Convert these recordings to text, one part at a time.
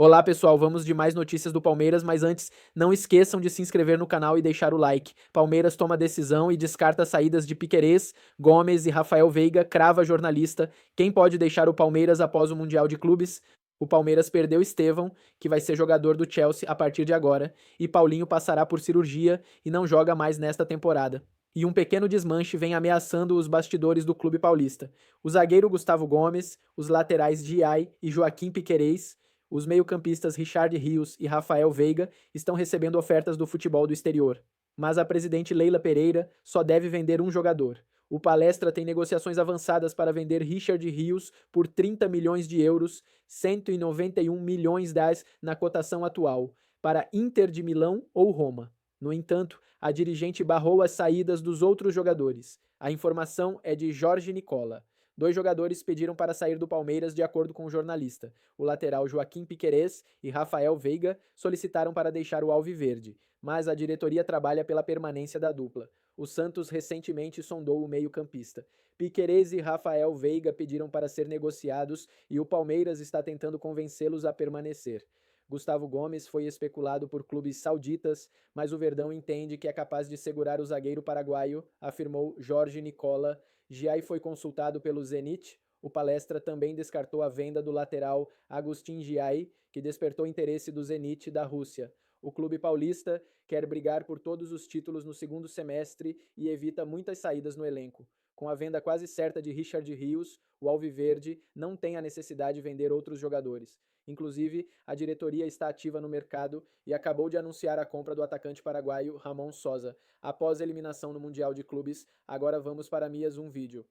Olá pessoal, vamos de mais notícias do Palmeiras, mas antes não esqueçam de se inscrever no canal e deixar o like. Palmeiras toma decisão e descarta as saídas de Piquerez, Gomes e Rafael Veiga, crava jornalista. Quem pode deixar o Palmeiras após o Mundial de Clubes? O Palmeiras perdeu Estevão, que vai ser jogador do Chelsea a partir de agora, e Paulinho passará por cirurgia e não joga mais nesta temporada. E um pequeno desmanche vem ameaçando os bastidores do clube paulista. O zagueiro Gustavo Gomes, os laterais Giai e Joaquim Piquerez, os meio-campistas Richard Rios e Rafael Veiga estão recebendo ofertas do futebol do exterior. Mas a presidente Leila Pereira só deve vender um jogador. O Palestra tem negociações avançadas para vender Richard Rios por 30 milhões de euros, 191 milhões na cotação atual, para Inter de Milão ou Roma. No entanto, a dirigente barrou as saídas dos outros jogadores. A informação é de Jorge Nicola. 2 jogadores pediram para sair do Palmeiras de acordo com o jornalista. O lateral Joaquim Piquerez e Rafael Veiga solicitaram para deixar o Alviverde, mas a diretoria trabalha pela permanência da dupla. O Santos recentemente sondou o meio-campista. Piquerez e Rafael Veiga pediram para ser negociados e o Palmeiras está tentando convencê-los a permanecer. Gustavo Gomes foi especulado por clubes sauditas, mas o Verdão entende que é capaz de segurar o zagueiro paraguaio, afirmou Jorge Nicola. Giai foi consultado pelo Zenit. O Palestra também descartou a venda do lateral Agustin Giai, que despertou interesse do Zenit da Rússia. O clube paulista quer brigar por todos os títulos no segundo semestre e evita muitas saídas no elenco. Com a venda quase certa de Richard Rios, o Alviverde não tem a necessidade de vender outros jogadores. Inclusive, a diretoria está ativa no mercado e acabou de anunciar a compra do atacante paraguaio Ramon Sosa. Após a eliminação no Mundial de Clubes, agora vamos para Mias um vídeo.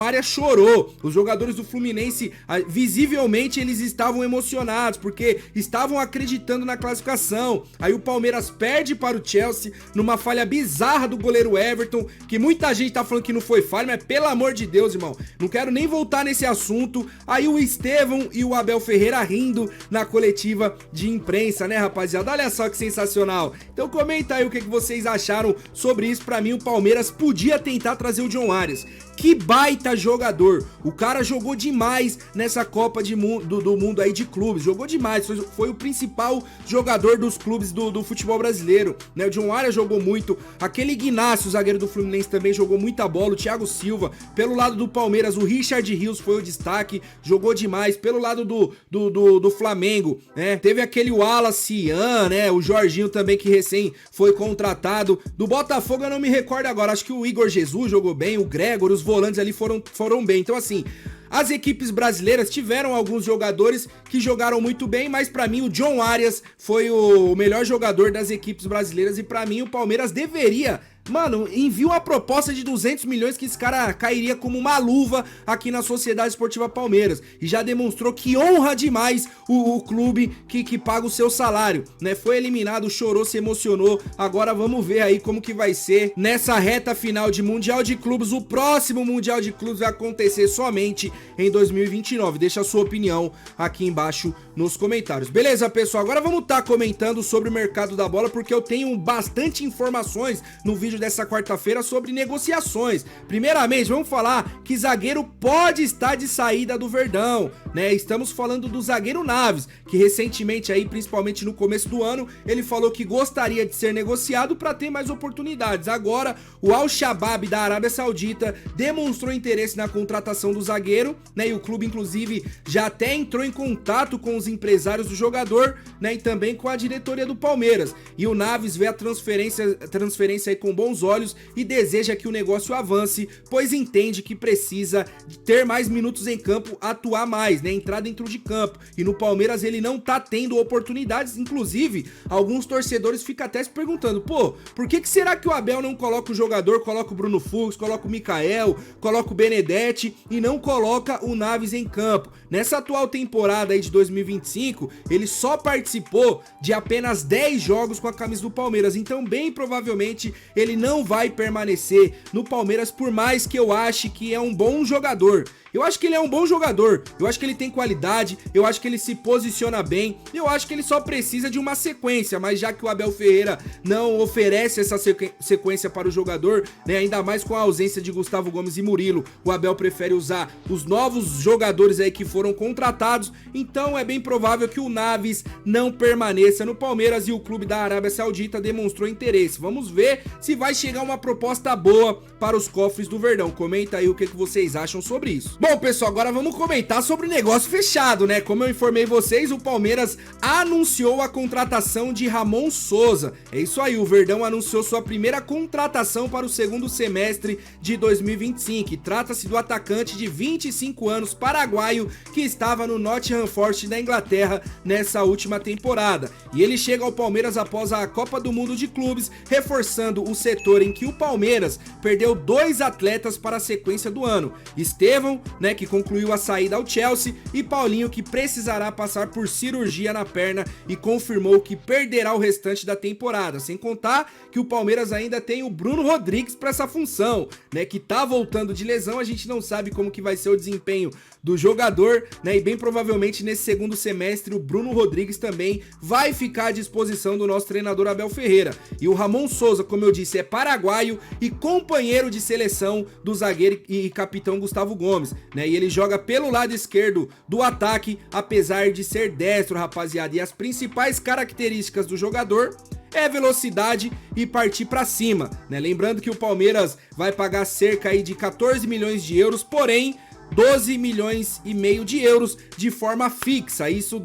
Área chorou, os jogadores do Fluminense, visivelmente eles estavam emocionados, porque estavam acreditando na classificação. Aí o Palmeiras perde para o Chelsea, numa falha bizarra do goleiro Everton, que muita gente tá falando que não foi falha, mas pelo amor de Deus, irmão, não quero nem voltar nesse assunto. Aí o Estevão e o Abel Ferreira rindo na coletiva de imprensa, né, rapaziada? Olha só que sensacional. Então comenta aí o que vocês acharam sobre isso. Pra mim, o Palmeiras podia tentar trazer o John Arias. Que baita jogador, o cara jogou demais nessa Copa do Mundo aí de clubes, jogou demais, foi o principal jogador dos clubes do futebol brasileiro, né? O John Arias jogou muito, aquele Ignacio, zagueiro do Fluminense, também jogou muita bola, o Thiago Silva, pelo lado do Palmeiras, o Richard Rios foi o destaque, jogou demais, pelo lado do Flamengo, né? Teve aquele Wallace Ian, né? O Jorginho também, que recém foi contratado, do Botafogo eu não me recordo agora, acho que o Igor Jesus jogou bem, o Gregor, os volantes ali foram bem. Então assim, as equipes brasileiras tiveram alguns jogadores que jogaram muito bem, mas pra mim o John Arias foi o melhor jogador das equipes brasileiras e pra mim o Palmeiras deveria... Mano, envia uma proposta de 200 milhões que esse cara cairia como uma luva aqui na Sociedade Esportiva Palmeiras. E já demonstrou que honra demais o clube que paga o seu salário, né? Foi eliminado, chorou, se emocionou. Agora vamos ver aí como que vai ser nessa reta final de Mundial de Clubes. O próximo Mundial de Clubes vai acontecer somente em 2029. Deixa a sua opinião aqui embaixo nos comentários. Beleza, pessoal? Agora vamos estar comentando sobre o mercado da bola, porque eu tenho bastante informações no vídeo dessa quarta-feira sobre negociações. Primeiramente, vamos falar que zagueiro pode estar de saída do Verdão, né? Estamos falando do zagueiro Naves, que recentemente aí, principalmente no começo do ano, ele falou que gostaria de ser negociado para ter mais oportunidades. Agora, o Al-Shabaab da Arábia Saudita demonstrou interesse na contratação do zagueiro, né? E o clube, inclusive, já até entrou em contato com os empresários do jogador, né? E também com a diretoria do Palmeiras. E o Naves vê a transferência aí com bons olhos e deseja que o negócio avance, pois entende que precisa ter mais minutos em campo, atuar mais, né? Entrar dentro de campo. E no Palmeiras ele não tá tendo oportunidades, inclusive alguns torcedores ficam até se perguntando, pô, por que será que o Abel não coloca o jogador, coloca o Bruno Fux, coloca o Mikael, coloca o Benedetti e não coloca o Naves em campo? Nessa atual temporada aí de 2025, ele só participou de apenas 10 jogos com a camisa do Palmeiras, então bem provavelmente ele não vai permanecer no Palmeiras, por mais que eu ache que é um bom jogador. Eu acho que ele é um bom jogador, eu acho que ele tem qualidade, eu acho que ele se posiciona bem, eu acho que ele só precisa de uma sequência, mas já que o Abel Ferreira não oferece essa sequência para o jogador, né, ainda mais com a ausência de Gustavo Gomes e Murilo, o Abel prefere usar os novos jogadores aí que foram contratados, então é bem provável que o Naves não permaneça no Palmeiras e o clube da Arábia Saudita demonstrou interesse. Vamos ver se vai chegar uma proposta boa para os cofres do Verdão. Comenta aí o que vocês acham sobre isso. Bom, pessoal, agora vamos comentar sobre o negócio fechado, né? Como eu informei vocês, o Palmeiras anunciou a contratação de Ramon Souza. É isso aí, o Verdão anunciou sua primeira contratação para o segundo semestre de 2025. Trata-se do atacante de 25 anos paraguaio que estava no Nottingham Forest da Inglaterra nessa última temporada. E ele chega ao Palmeiras após a Copa do Mundo de Clubes, reforçando o setor em que o Palmeiras perdeu 2 atletas para a sequência do ano. Estevão, né, que concluiu a saída ao Chelsea, e Paulinho, que precisará passar por cirurgia na perna e confirmou que perderá o restante da temporada. Sem contar que o Palmeiras ainda tem o Bruno Rodrigues para essa função, né, que tá voltando de lesão, a gente não sabe como que vai ser o desempenho do jogador, né, e bem provavelmente nesse segundo semestre o Bruno Rodrigues também vai ficar à disposição do nosso treinador Abel Ferreira. E o Ramon Souza, como eu disse, é paraguaio e companheiro de seleção do zagueiro e capitão Gustavo Gomes, né, e ele joga pelo lado esquerdo do ataque, apesar de ser destro, rapaziada, e as principais características do jogador é velocidade e partir pra cima, né? Lembrando que o Palmeiras vai pagar cerca aí de 14 milhões de euros, porém 12 milhões e meio de euros de forma fixa. Isso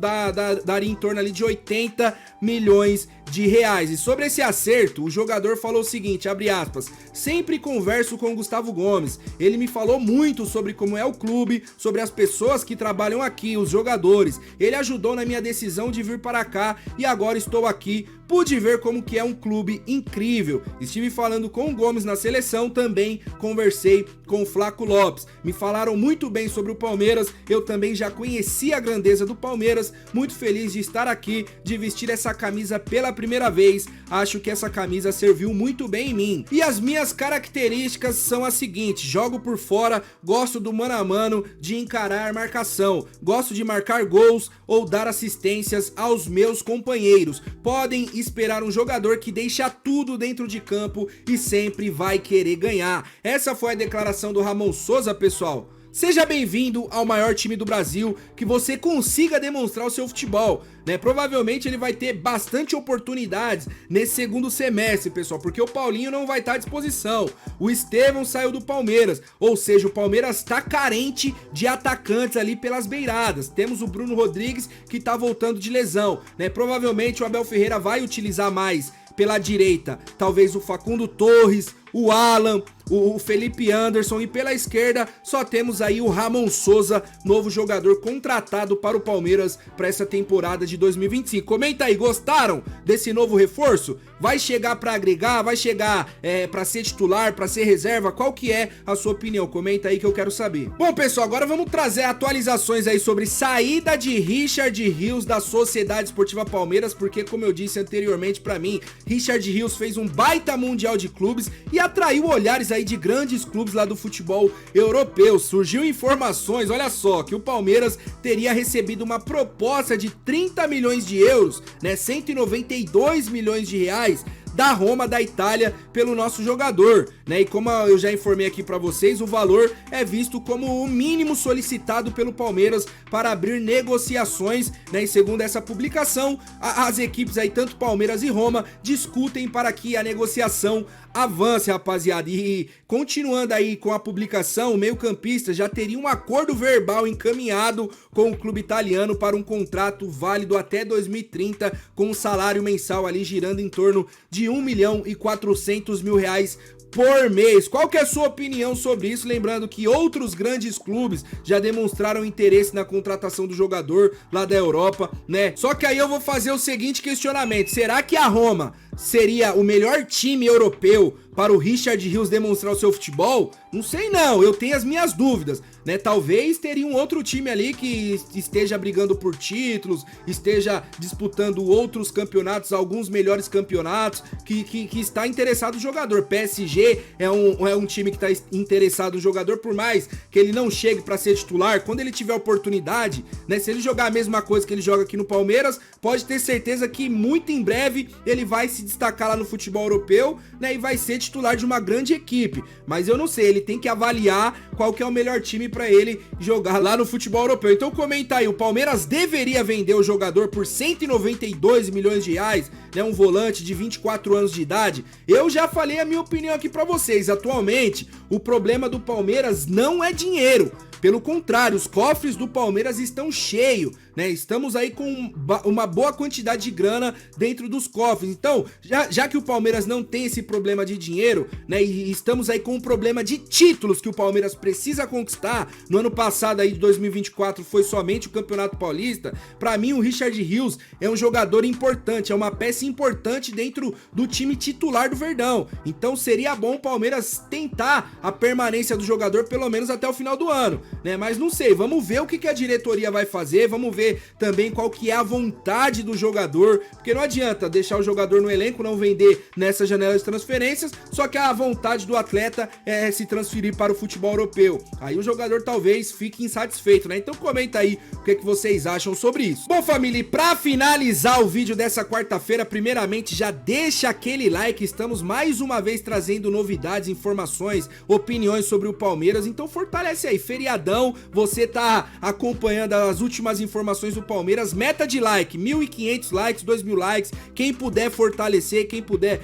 daria em torno ali de 80 milhões de reais. E sobre esse acerto, o jogador falou o seguinte, abre aspas: sempre converso com o Gustavo Gomes, ele me falou muito sobre como é o clube, sobre as pessoas que trabalham aqui, os jogadores, ele ajudou na minha decisão de vir para cá e agora estou aqui, pude ver como que é um clube incrível, estive falando com o Gomes na seleção, também conversei com o Flaco Lopes, me falaram muito bem sobre o Palmeiras, eu também já conheci a grandeza do Palmeiras, muito feliz de estar aqui, de vestir essa camisa pela primeira vez, acho que essa camisa serviu muito bem em mim. E as minhas características são as seguintes: jogo por fora, gosto do mano a mano, de encarar marcação, gosto de marcar gols ou dar assistências aos meus companheiros. Podem esperar um jogador que deixa tudo dentro de campo e sempre vai querer ganhar. Essa foi a declaração do Ramon Souza, pessoal. Seja bem-vindo ao maior time do Brasil, que você consiga demonstrar o seu futebol, né? Provavelmente ele vai ter bastante oportunidades nesse segundo semestre, pessoal, porque o Paulinho não vai estar à disposição, o Estevão saiu do Palmeiras, ou seja, o Palmeiras está carente de atacantes ali pelas beiradas. Temos o Bruno Rodrigues que está voltando de lesão, né? Provavelmente o Abel Ferreira vai utilizar mais pela direita, talvez o Facundo Torres, o Alan, o Felipe Anderson, e pela esquerda só temos aí o Ramon Souza, novo jogador contratado para o Palmeiras para essa temporada de 2025. Comenta aí, gostaram desse novo reforço? Vai chegar para agregar? Vai chegar para ser titular, para ser reserva? Qual que é a sua opinião? Comenta aí que eu quero saber. Bom, pessoal, agora vamos trazer atualizações aí sobre saída de Richard Rios da Sociedade Esportiva Palmeiras, porque como eu disse anteriormente, para mim, Richard Rios fez um baita mundial de clubes e atraiu olhares aí de grandes clubes lá do futebol europeu. Surgiu informações, olha só, que o Palmeiras teria recebido uma proposta de 30 milhões de euros, né, 192 milhões de reais da Roma da Itália pelo nosso jogador, né? E como eu já informei aqui pra vocês, o valor é visto como o mínimo solicitado pelo Palmeiras para abrir negociações, né? E segundo essa publicação, as equipes aí, tanto Palmeiras e Roma, discutem para que a negociação avance, rapaziada. E continuando aí com a publicação, o meio-campista já teria um acordo verbal encaminhado com o clube italiano para um contrato válido até 2030, com um salário mensal ali girando em torno de 1.400.000 reais por mês. Qual que é a sua opinião sobre isso? Lembrando que outros grandes clubes já demonstraram interesse na contratação do jogador lá da Europa, né? Só que aí eu vou fazer o seguinte questionamento: será que a Roma seria o melhor time europeu para o Richard Rios demonstrar o seu futebol? Não sei não, eu tenho as minhas dúvidas, né? Talvez teria um outro time ali que esteja brigando por títulos, esteja disputando outros campeonatos, alguns melhores campeonatos, que está interessado no jogador. PSG é um time que está interessado no jogador, por mais que ele não chegue para ser titular, quando ele tiver oportunidade, né? Se ele jogar a mesma coisa que ele joga aqui no Palmeiras, pode ter certeza que muito em breve ele vai se destacar lá no futebol europeu, né? E vai ser titular de uma grande equipe. Mas eu não sei, ele tem que avaliar qual que é o melhor time para ele jogar lá no futebol europeu. Então comenta aí, o Palmeiras deveria vender o jogador por 192 milhões de reais, né? Um volante de 24 anos de idade. Eu já falei a minha opinião aqui para vocês. Atualmente, o problema do Palmeiras não é dinheiro. Pelo contrário, os cofres do Palmeiras estão cheios, né? Estamos aí com uma boa quantidade de grana dentro dos cofres. Então, já que o Palmeiras não tem esse problema de dinheiro, né? E estamos aí com um problema de títulos que o Palmeiras precisa conquistar. No ano passado aí de 2024 foi somente o Campeonato Paulista. Pra mim, o Richard Rios é um jogador importante, é uma peça importante dentro do time titular do Verdão. Então, seria bom o Palmeiras tentar a permanência do jogador pelo menos até o final do ano, né? Mas não sei, vamos ver o que a diretoria vai fazer, vamos ver também qual que é a vontade do jogador, porque não adianta deixar o jogador no elenco, não vender nessa janela de transferências, só que a vontade do atleta é se transferir para o futebol europeu. Aí o jogador talvez fique insatisfeito, né? Então comenta aí o que vocês acham sobre isso. Bom, família, e pra finalizar o vídeo dessa quarta-feira, primeiramente já deixa aquele like, estamos mais uma vez trazendo novidades, informações, opiniões sobre o Palmeiras, então fortalece aí, feriadão, você tá acompanhando as últimas informações do Palmeiras, meta de like, 1.500 likes, 2.000 likes, quem puder fortalecer, quem puder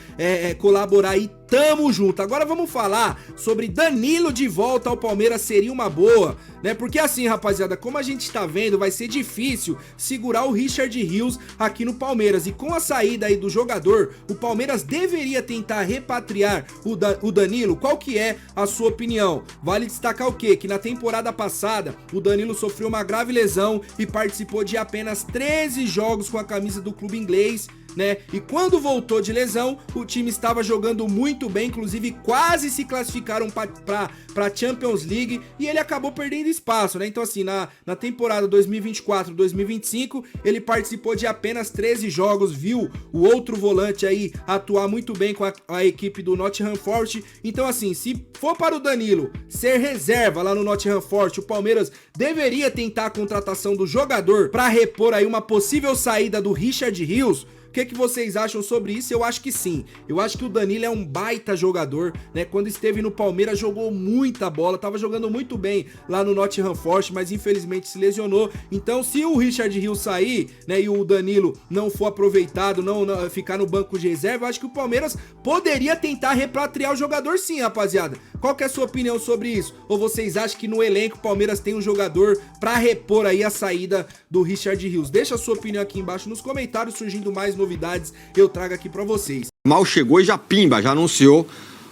colaborar aí, tamo junto. Agora vamos falar sobre Danilo de volta ao Palmeiras, seria uma boa, né? Porque assim, rapaziada, como a gente tá vendo, vai ser difícil segurar o Richard Rios aqui no Palmeiras, e com a saída aí do jogador, o Palmeiras deveria tentar repatriar o Danilo. Qual que é a sua opinião? Vale destacar o quê? Que na temporada passada, o Danilo sofreu uma grave lesão e participou de apenas 13 jogos com a camisa do clube inglês, né? E quando voltou de lesão, o time estava jogando muito bem, inclusive quase se classificaram para Champions League, e ele acabou perdendo espaço, né? Então assim, na temporada 2024-2025, ele participou de apenas 13 jogos, viu o outro volante aí atuar muito bem com a equipe do Nottingham Forest. Então assim, se for para o Danilo ser reserva lá no Nottingham Forest, o Palmeiras deveria tentar a contratação do jogador para repor aí uma possível saída do Richard Rios. O que vocês acham sobre isso? Eu acho que sim. Eu acho que o Danilo é um baita jogador, né? Quando esteve no Palmeiras jogou muita bola, tava jogando muito bem lá no Nottingham Forest, mas infelizmente se lesionou. Então, se o Richard Rios sair, né, e o Danilo não for aproveitado, não ficar no banco de reserva, eu acho que o Palmeiras poderia tentar repatriar o jogador sim, rapaziada. Qual que é a sua opinião sobre isso? Ou vocês acham que no elenco o Palmeiras tem um jogador pra repor aí a saída do Richard Rios? Deixa a sua opinião aqui embaixo nos comentários, surgindo mais novidades eu trago aqui pra vocês. Mal chegou e já pimba, já anunciou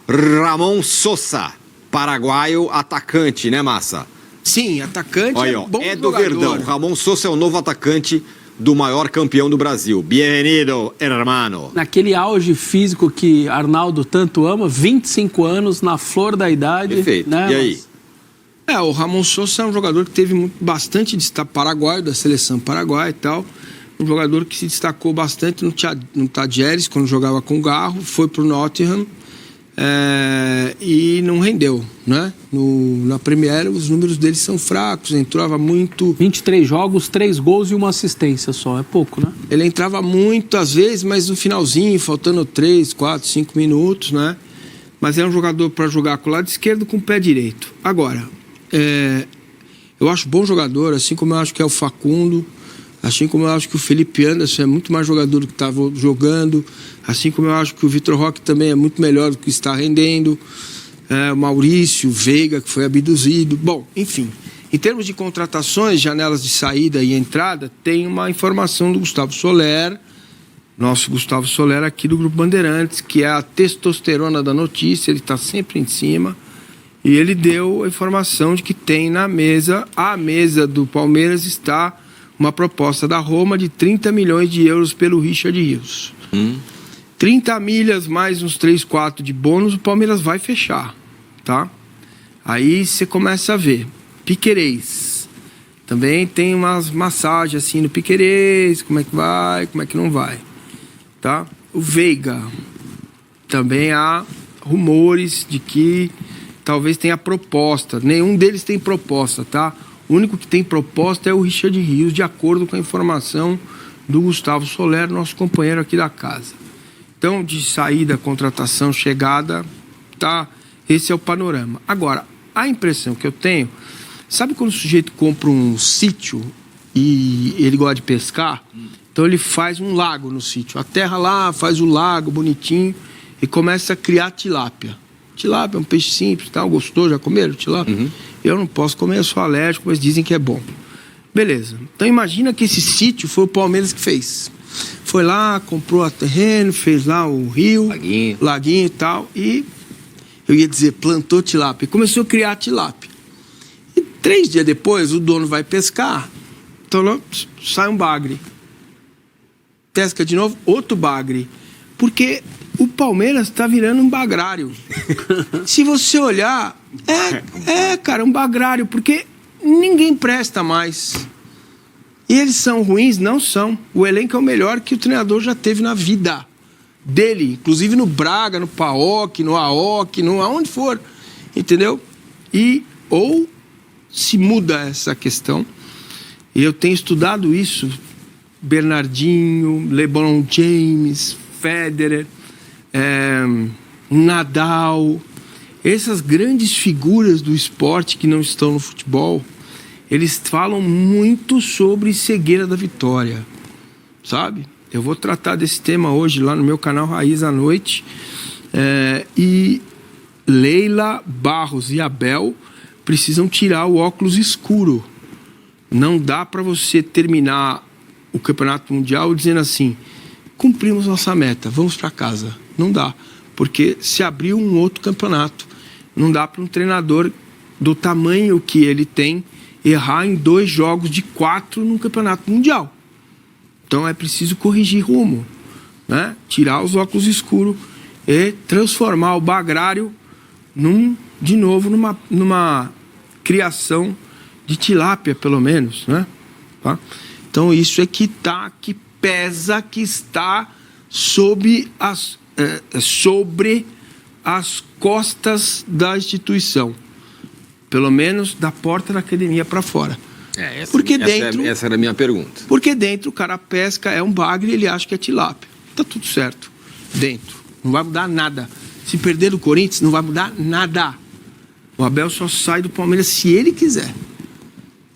Ramon Sosa, paraguaio atacante, né, Massa? Sim, atacante. Olha, bom é do jogador. Verdão. Ramon Sosa é o novo atacante do maior campeão do Brasil. Bienvenido, hermano. Naquele auge físico que Arnaldo tanto ama, 25 anos, na flor da idade. Perfeito. Né, E aí? O Ramon Sosa é um jogador que teve bastante destaque, paraguaio, da seleção paraguaia e tal. Um jogador que se destacou bastante no Tadjeres, quando jogava com o Garro, foi pro Nottingham e não rendeu, né? Na Premier, os números dele são fracos, entrava muito... 23 jogos, 3 gols e 1 assistência só, é pouco, né? Ele entrava muito às vezes, mas no finalzinho, faltando 3, 4, 5 minutos, né? Mas é um jogador para jogar com o lado esquerdo com o pé direito. Agora, eu acho bom jogador, assim como eu acho que é o Facundo, assim como eu acho que o Felipe Anderson é muito mais jogador do que estava jogando, assim como eu acho que o Vitor Roque também é muito melhor do que está rendendo, o Maurício, o Veiga, que foi abduzido. Bom, enfim, em termos de contratações, janelas de saída e entrada, tem uma informação do Gustavo Soler, nosso Gustavo Soler aqui do Grupo Bandeirantes, que é a testosterona da notícia, ele está sempre em cima, e ele deu a informação de que tem na mesa, a mesa do Palmeiras está uma proposta da Roma de 30 milhões de euros pelo Richard Rios. 30 milhas mais uns 3, 4 de bônus, o Palmeiras vai fechar, tá? Aí você começa a ver. Piquerez. Também tem umas massagens assim no Piquerez, como é que vai, como é que não vai, tá? O Veiga. Também há rumores de que talvez tenha proposta. Nenhum deles tem proposta, tá? O único que tem proposta é o Richard Rios, de acordo com a informação do Gustavo Soler, nosso companheiro aqui da casa. Então, de saída, contratação, chegada, tá? Esse é o panorama. Agora, a impressão que eu tenho, sabe quando o sujeito compra um sítio e ele gosta de pescar? Então ele faz um lago no sítio. A terra lá, faz o lago bonitinho e começa a criar tilápia. Tilápia é um peixe simples, tal, gostoso, já comeram tilápia? Uhum. Eu não posso comer, eu sou alérgico, mas dizem que é bom. Beleza. Então imagina que esse sítio foi o Palmeiras que fez. Foi lá, comprou a terreno, fez lá o rio, laguinho e tal, e eu ia dizer, plantou tilápia. E começou a criar tilápia. E 3 dias depois, o dono vai pescar, então lá, sai um bagre. Pesca de novo, outro bagre. Porque o Palmeiras está virando um bagrário. Se você olhar, cara, um bagrário, porque ninguém presta mais. E eles são ruins? Não são. O elenco é o melhor que o treinador já teve na vida dele. Inclusive no Braga, no PAOK, no AOK, aonde for. Entendeu? E ou se muda essa questão. E eu tenho estudado isso. Bernardinho, LeBron James, Federer, Nadal. Essas grandes figuras do esporte que não estão no futebol, eles falam muito sobre cegueira da vitória, sabe? Eu vou tratar desse tema hoje lá no meu canal Raiz à noite. E Leila, Barros e Abel precisam tirar o óculos escuro. Não dá para você terminar o Campeonato Mundial dizendo assim, cumprimos nossa meta, vamos para casa. Não dá, porque se abriu um outro campeonato. Não dá para um treinador do tamanho que ele tem errar em 2 jogos de 4 num campeonato mundial. Então é preciso corrigir rumo, né? Tirar os óculos escuros e transformar o bagrário de novo numa criação de tilápia, pelo menos, né? Tá? Então isso é que pesa, que está sobre as costas da instituição. Pelo menos da porta da academia para fora. Essa era a minha pergunta. Porque dentro o cara pesca, é um bagre e ele acha que é tilápia. Tá tudo certo. Dentro. Não vai mudar nada. Se perder do Corinthians, não vai mudar nada. O Abel só sai do Palmeiras se ele quiser.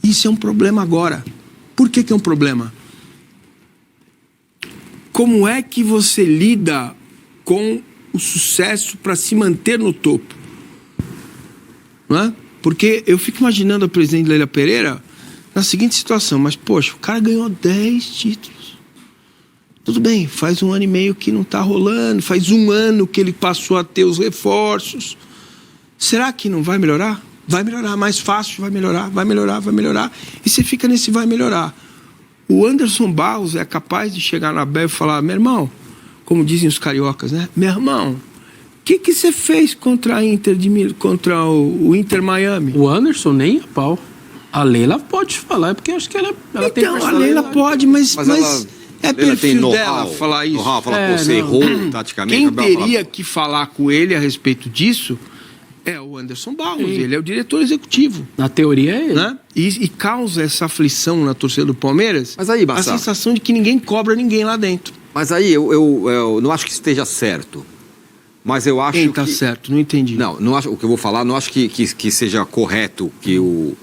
Isso é um problema agora. Por que é um problema? Como é que você lida com o sucesso para se manter no topo? Não é? Porque eu fico imaginando a presidente Leila Pereira na seguinte situação, mas poxa, o cara ganhou 10 títulos. Tudo bem, faz 1 ano e meio que não está rolando, faz 1 ano que ele passou a ter os reforços. Será que não vai melhorar? Vai melhorar, mais fácil, vai melhorar. E você fica nesse vai melhorar. O Anderson Barros é capaz de chegar na Abel e falar, meu irmão, como dizem os cariocas, né? Meu irmão, o que você fez contra o Inter Miami? O Anderson nem a pau. A Leila pode falar, porque acho que ela tem personalidade. Então, a Leila pode, mas é perfil dela falar isso. Você errou taticamente. Quem teria que falar com ele a respeito disso é o Anderson Barros. Sim. Ele é o diretor executivo. Na teoria é ele. Né? E causa essa aflição na torcida do Palmeiras, mas aí, a sensação de que ninguém cobra ninguém lá dentro. Mas aí eu não acho que esteja certo. Mas eu acho tá certo, não entendi. Não acho, o que eu vou falar, não acho que seja correto que o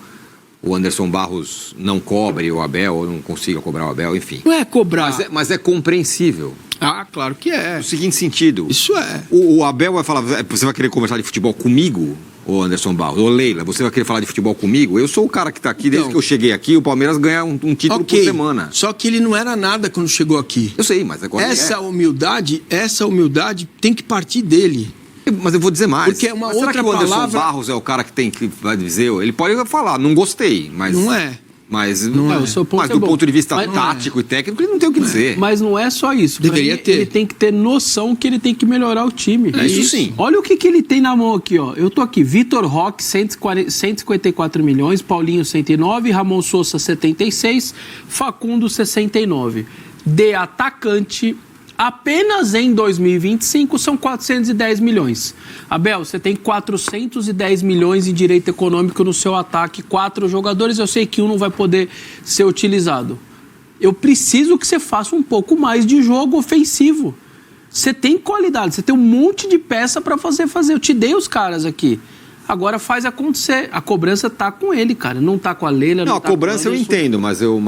Anderson Barros não cobre o Abel, ou não consiga cobrar o Abel, enfim. Não é cobrar. Mas é compreensível. Ah, claro que é. No seguinte sentido. Isso é. O Abel vai falar, você vai querer conversar de futebol comigo, ô Anderson Barros? Ô Leila, você vai querer falar de futebol comigo? Eu sou o cara que está aqui, desde que eu cheguei aqui, o Palmeiras ganha um título por semana. Só que ele não era nada quando chegou aqui. Eu sei, mas agora essa humildade tem que partir dele. Mas eu vou dizer mais. Porque é uma mas outra será que o Anderson palavra... Barros é o cara que vai dizer? Ele pode falar, não gostei, mas... Não é. Mas, Não o seu ponto mas é do bom. ponto de vista Mas- tático e técnico, ele não tem o que dizer. Mas não é só isso. Pra Deveria mim, ter. Ele tem que ter noção que ele tem que melhorar o time. É isso sim. Olha o que ele tem na mão aqui, ó. Eu tô aqui, Vitor Roque, 154 milhões, Paulinho, 109, Ramon Sousa, 76, Facundo, 69. De atacante, apenas em 2025 são 410 milhões. Abel, você tem 410 milhões em direito econômico no seu ataque, 4 jogadores, eu sei que um não vai poder ser utilizado. Eu preciso que você faça um pouco mais de jogo ofensivo. Você tem qualidade, você tem um monte de peça para fazer. Eu te dei os caras aqui. Agora faz acontecer. A cobrança tá com ele, cara. Não tá com a Leila, Não, não a tá com o cobrança eu Anderson. entendo, mas eu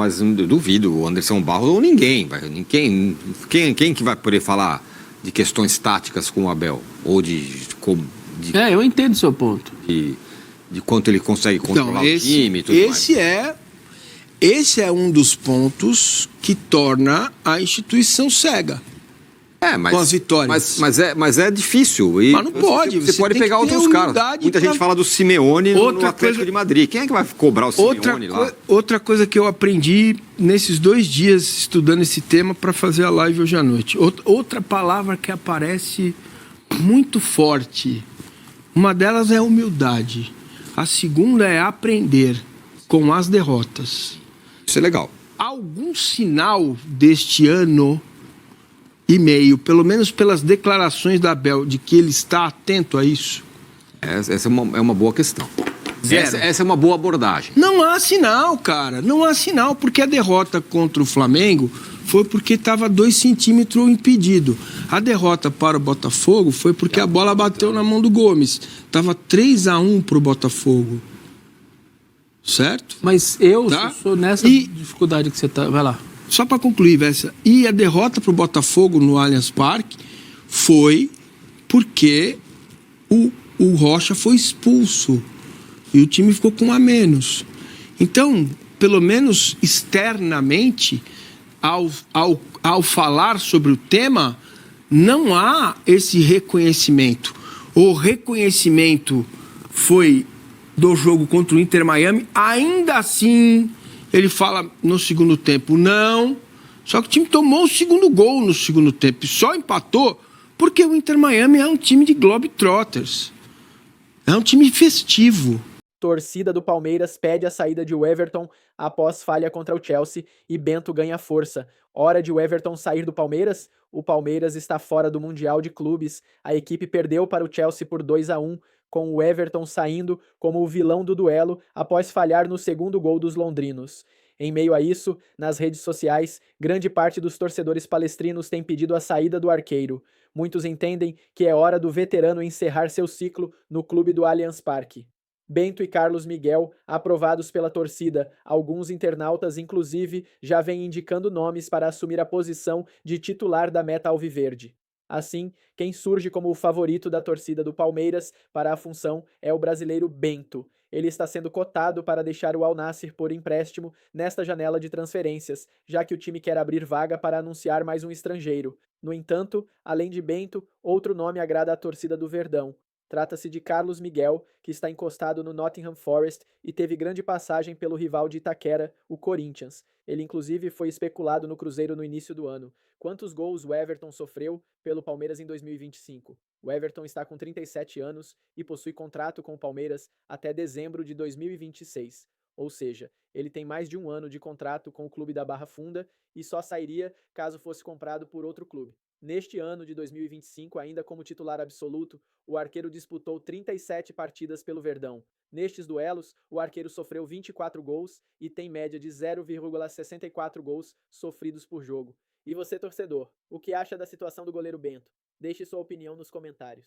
duvido o Anderson Barros ou ninguém. Quem que vai poder falar de questões táticas com o Abel? Ou de Eu entendo o seu ponto. quanto ele consegue controlar o time e tudo mais. Esse é um dos pontos que torna a instituição cega. Com as vitórias. Mas é difícil. Mas não pode. Você pode tem pegar que ter outros caras. humildade Muita pra- gente fala do Simeone no Outra Atlético coisa- de Madrid. Quem é que vai cobrar o Simeone lá? Outra coisa que eu aprendi nesses 2 dias estudando esse tema para fazer a live hoje à noite. Outra palavra que aparece muito forte. Uma delas é humildade. A segunda é aprender com as derrotas. Isso é legal. Algum sinal deste ano e meio, pelo menos pelas declarações da Abel, de que ele está atento a isso? Essa é uma boa questão. Zero. Essa é uma boa abordagem. Não há sinal, cara. Não há sinal, porque a derrota contra o Flamengo foi porque estava 2 centímetros impedido. A derrota para o Botafogo foi porque a bola bateu na mão do Gomes. Estava 3-1 para o Botafogo. Certo? Mas eu Tá? sou nessa dificuldade que você tá. Vai lá. Só para concluir, Vessa. E a derrota para o Botafogo no Allianz Parque foi porque o Rocha foi expulso e o time ficou com um a menos. Então, pelo menos externamente, ao falar sobre o tema, não há esse reconhecimento. O reconhecimento foi do jogo contra o Inter Miami, ainda assim ele fala no segundo tempo, não. Só que o time tomou o segundo gol no segundo tempo e só empatou porque o Inter Miami é um time de Globetrotters. É um time festivo. Torcida do Palmeiras pede a saída de Everton após falha contra o Chelsea e Bento ganha força. Hora de Everton sair do Palmeiras? O Palmeiras está fora do Mundial de Clubes. A equipe perdeu para o Chelsea por 2-1, com o Everton saindo como o vilão do duelo após falhar no segundo gol dos londrinos. Em meio a isso, nas redes sociais, grande parte dos torcedores palestrinos tem pedido a saída do arqueiro. Muitos entendem que é hora do veterano encerrar seu ciclo no clube do Allianz Parque. Bento e Carlos Miguel, aprovados pela torcida, alguns internautas inclusive já vêm indicando nomes para assumir a posição de titular da meta alviverde. Assim, quem surge como o favorito da torcida do Palmeiras para a função é o brasileiro Bento. Ele está sendo cotado para deixar o Al Nassr por empréstimo nesta janela de transferências, já que o time quer abrir vaga para anunciar mais um estrangeiro. No entanto, além de Bento, outro nome agrada a torcida do Verdão. Trata-se de Carlos Miguel, que está encostado no Nottingham Forest e teve grande passagem pelo rival de Itaquera, o Corinthians. Ele inclusive foi especulado no Cruzeiro no início do ano. Quantos gols o Everton sofreu pelo Palmeiras em 2025? O Everton está com 37 anos e possui contrato com o Palmeiras até dezembro de 2026. Ou seja, ele tem mais de um ano de contrato com o clube da Barra Funda e só sairia caso fosse comprado por outro clube. Neste ano de 2025, ainda como titular absoluto, o arqueiro disputou 37 partidas pelo Verdão. Nestes duelos, o arqueiro sofreu 24 gols e tem média de 0,64 gols sofridos por jogo. E você, torcedor, o que acha da situação do goleiro Bento? Deixe sua opinião nos comentários.